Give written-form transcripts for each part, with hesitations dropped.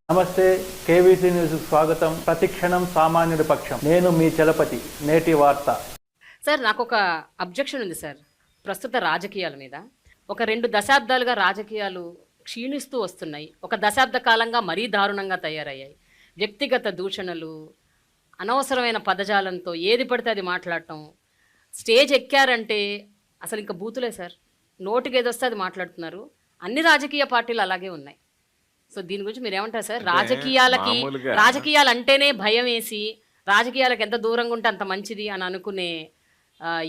నమస్తే, KVC news స్వాగతం. ప్రతిక్షణం సామాన్యుడి పక్షం. నేను మీ చలపతి. నేటి వార్త. సార్, నాకు ఒక అబ్జెక్షన్ ఉంది సార్ ప్రస్తుత రాజకీయాల మీద. ఒక 2 దశాబ్దాలుగా రాజకీయాలు క్షీణిస్తూ వస్తున్నాయి. ఒక దశాబ్ద కాలంగా మరీ దారుణంగా తయారయ్యాయి. వ్యక్తిగత దూషణలు, అనవసరమైన పదజాలంతో ఏది పడితే అది మాట్లాడటం. స్టేజ్ ఎక్కారంటే అసలు ఇంకా బూతులే సార్. నోటికి ఏదొస్తే అది మాట్లాడుతున్నారు. అన్ని రాజకీయ పార్టీలు అలాగే ఉన్నాయి. సో దీని గురించి మీరు ఏమంటారు సార్? రాజకీయాలు అంటేనే భయం వేసి, రాజకీయాలకు ఎంత దూరంగా ఉంటే అంత మంచిది అని అనుకునే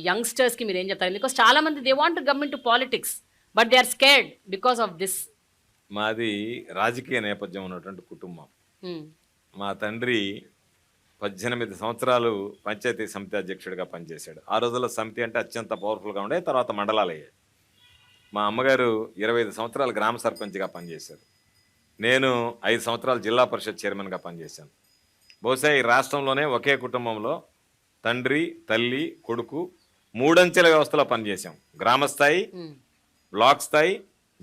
యంగ్స్టర్స్కి మీరు ఏం చెప్తారు? బికాస్ చాలా మంది they want to come into politics but they are scared because of this. మాది రాజకీయ నేపథ్యం ఉన్నటువంటి కుటుంబం. మా తండ్రి 18 సంవత్సరాలు పంచాయతీ సమితి అధ్యక్షుడిగా పనిచేశాడు. ఆ రోజుల్లో సమితి అంటే అత్యంత పవర్ఫుల్గా ఉండే, తర్వాత మండలాలు అయ్యాయి. మా అమ్మగారు 25 సంవత్సరాలు గ్రామ సర్పంచ్గా పనిచేశారు. నేను 5 సంవత్సరాలు జిల్లా పరిషత్ చైర్మన్గా పనిచేశాను. బహుశా ఈ రాష్ట్రంలోనే ఒకే కుటుంబంలో తండ్రి, తల్లి, కొడుకు 3 అంచెల వ్యవస్థలో పనిచేశాం. గ్రామ స్థాయి, బ్లాక్ స్థాయి,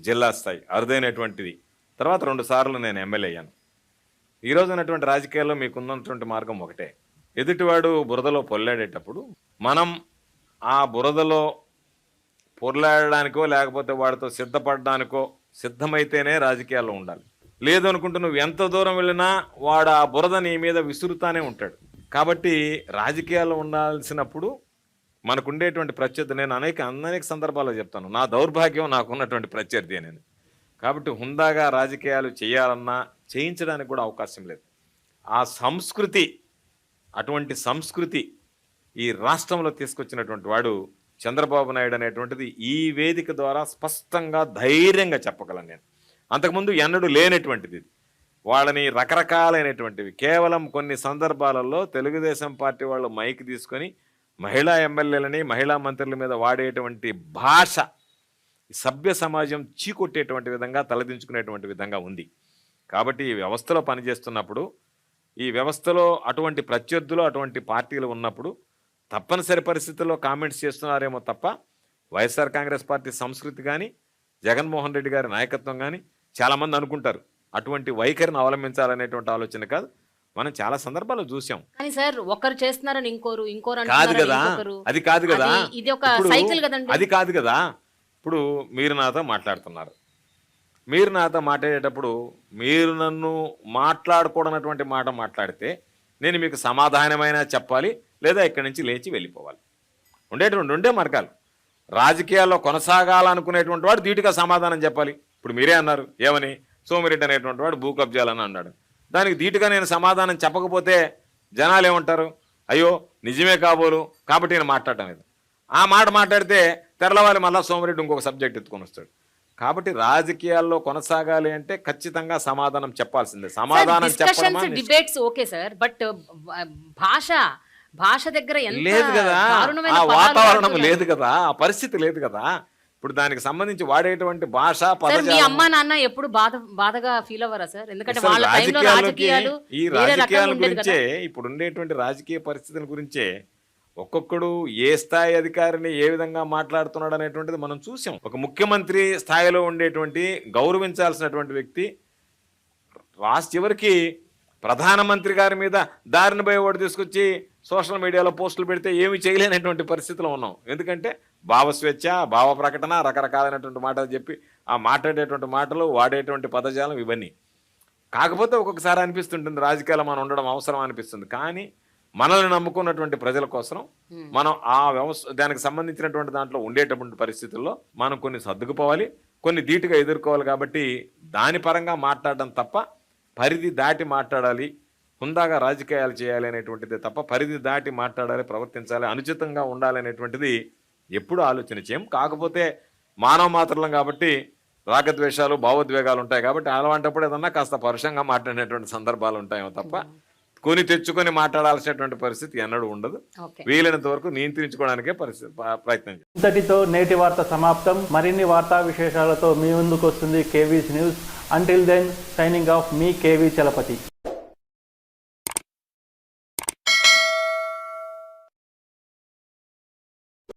జిల్లా స్థాయి అరుదైనటువంటిది. తర్వాత 2 సార్లు నేను ఎమ్మెల్యే అయ్యాను. ఈరోజు ఉన్నటువంటి రాజకీయాల్లో మీకున్నటువంటి మార్గం ఒకటే. ఎదుటివాడు బురదలో పొల్లాడేటప్పుడు మనం ఆ బురదలో పొర్లాడడానికో లేకపోతే వాడితో సిద్ధపడడానికో సిద్ధమైతేనే రాజకీయాల్లో ఉండాలి. లేదు అనుకుంటూ నువ్వు ఎంత దూరం వెళ్ళినా వాడు ఆ బురద నీ మీద విసురుతానే ఉంటాడు. కాబట్టి రాజకీయాల్లో ఉండాల్సినప్పుడు మనకు ఉండేటువంటి ప్రత్యర్థి, నేను అనేక సందర్భాల్లో చెప్తాను, నా దౌర్భాగ్యం నాకున్నటువంటి ప్రత్యర్థి అనేది. కాబట్టి హుందాగా రాజకీయాలు చేయాలన్నా చేయించడానికి కూడా అవకాశం లేదు. ఆ సంస్కృతి, అటువంటి సంస్కృతి ఈ రాష్ట్రంలో తీసుకొచ్చినటువంటి వాడు చంద్రబాబు నాయుడు అనేటువంటిది ఈ వేదిక ద్వారా స్పష్టంగా ధైర్యంగా చెప్పగలను నేను. అంతకుముందు ఎన్నడూ లేనటువంటిది. వాళ్ళని రకరకాలైనటువంటివి కేవలం కొన్ని సందర్భాలలో తెలుగుదేశం పార్టీ వాళ్ళు మైక్ తీసుకొని మహిళా ఎమ్మెల్యేలని, మహిళా మంత్రుల మీద వాడేటువంటి భాష సభ్య సమాజం చీకొట్టేటువంటి విధంగా, తలదించుకునేటువంటి విధంగా ఉంది. కాబట్టి ఈ వ్యవస్థలో పనిచేస్తున్నప్పుడు, ఈ వ్యవస్థలో అటువంటి ప్రత్యర్థులు, అటువంటి పార్టీలు ఉన్నప్పుడు తప్పనిసరి పరిస్థితుల్లో కామెంట్స్ చేస్తున్నారేమో తప్ప వైఎస్ఆర్ కాంగ్రెస్ పార్టీ సంస్కృతి కానీ, జగన్మోహన్ రెడ్డి గారి నాయకత్వం కానీ చాలామంది అనుకుంటారు అటువంటి వైఖరిని అవలంబించాలనేటువంటి ఆలోచన కాదు. మనం చాలా సందర్భాల్లో చూసాం. కానీ సార్, ఒకరు చేస్తున్నారని ఇంకోరు కాదు కదా, అది కాదు కదా, ఇది ఒక సైకిల్ కదండి. అది కాదు కదా. ఇప్పుడు మీరు నాతో మాట్లాడుతున్నారు. మీరు నాతో మాట్లాడేటప్పుడు మీరు నన్ను మాట్లాడకూడనటువంటి మాట మాట్లాడితే నేను మీకు సమాధానమైనా చెప్పాలి, లేదా ఇక్కడి నుంచి లేచి వెళ్ళిపోవాలి. ఉండేటువంటి 2 మార్గాలు. రాజకీయాల్లో కొనసాగాలనుకునేటువంటి వాడు ధీటుగా సమాధానం చెప్పాలి. ఇప్పుడు మీరే అన్నారు, ఏమని? సోమిరెడ్డి అనేటువంటి వాడు భూ కబ్జాలని అన్నాడు. దానికి ధీటుగా నేను సమాధానం చెప్పకపోతే జనాలు ఏమంటారు? అయ్యో నిజమే కాబోలు, కాబట్టి నేను మాట్లాడటం లేదు. ఆ మాట మాట్లాడితే తెరలవాలి మళ్ళీ సోమిరెడ్డి ఇంకొక సబ్జెక్ట్ ఎత్తుకొని వస్తాడు. కాబట్టి రాజకీయాల్లో కొనసాగాలి అంటే ఖచ్చితంగా సమాధానం చెప్పాల్సిందే. సమాధానం చెప్పడం డిబేట్స్ ఓకే సార్, బట్ భాష దగ్గర లేదు కదా, ఆ వాతావరణం లేదు కదా, ఆ పరిస్థితి లేదు కదా. ఇప్పుడు దానికి సంబంధించి వాడేటువంటి భాష మీ అమ్మా నాన్న ఎప్పుడు బాధగా ఫీల్ అవ్వరా సార్? ఎందుకంటే వాళ్ళ టైంలో ఈ రాజకీయాల గురించే, ఇప్పుడు ఉండేటువంటి రాజకీయ పరిస్థితుల గురించే ఒక్కొక్కడు ఏ స్థాయి అధికారిని ఏ విధంగా మాట్లాడుతున్నాడు అనేటువంటిది మనం చూసాం. ఒక ముఖ్యమంత్రి స్థాయిలో ఉండేటువంటి గౌరవించాల్సినటువంటి వ్యక్తి చివరికి ప్రధానమంత్రి గారి మీద దారిన పోయేవాడు తీసుకొచ్చి సోషల్ మీడియాలో పోస్టులు పెడితే ఏమి చేయలేనటువంటి పరిస్థితిలో ఉన్నాం. ఎందుకంటే భావస్వేచ్ఛ, భావ ప్రకటన, రకరకాలైనటువంటి మాటలు చెప్పి ఆ మాట్లాడేటువంటి మాటలు, వాడేటువంటి పదజాలం ఇవన్నీ. కాకపోతే ఒక్కొక్కసారి అనిపిస్తుంటుంది రాజకీయాల్లో మనం ఉండడం అవసరం అనిపిస్తుంది. కానీ మనల్ని నమ్ముకున్నటువంటి ప్రజల కోసం మనం ఆ వ్యవస్థ, దానికి సంబంధించినటువంటి దాంట్లో ఉండేటటువంటి పరిస్థితుల్లో మనం కొన్ని సర్దుకుపోవాలి, కొన్ని ధీటుగా ఎదుర్కోవాలి. కాబట్టి దాని పరంగా మాట్లాడడం తప్ప పరిధి దాటి మాట్లాడాలి, హుందాగా రాజకీయాలు చేయాలి అనేటువంటిది తప్ప పరిధి దాటి మాట్లాడాలి, ప్రవర్తించాలి, అనుచితంగా ఉండాలి అనేటువంటిది ఎప్పుడు ఆలోచన చేయం. కాకపోతే మానవ మాత్రలం కాబట్టి రాగద్వేషాలు, భావోద్వేగాలు ఉంటాయి. కాబట్టి అలాంటప్పుడు ఏదన్నా కాస్త పరుషంగా మాట్లాడినటువంటి సందర్భాలు ఉంటాయేమో తప్ప కొని తెచ్చుకొని మాట్లాడాల్సినటువంటి పరిస్థితి ఎన్నడూ ఉండదు. వీలైనంత వరకు నియంత్రించుకోవడానికే ప్రయత్నం. ఇంతటితో నేటి వార్త సమాప్తం. మరిన్ని వార్తా విశేషాలతో మీ ముందుకు వస్తుంది KVC news. Until then, signing off, మీ కేవీ చలపతి.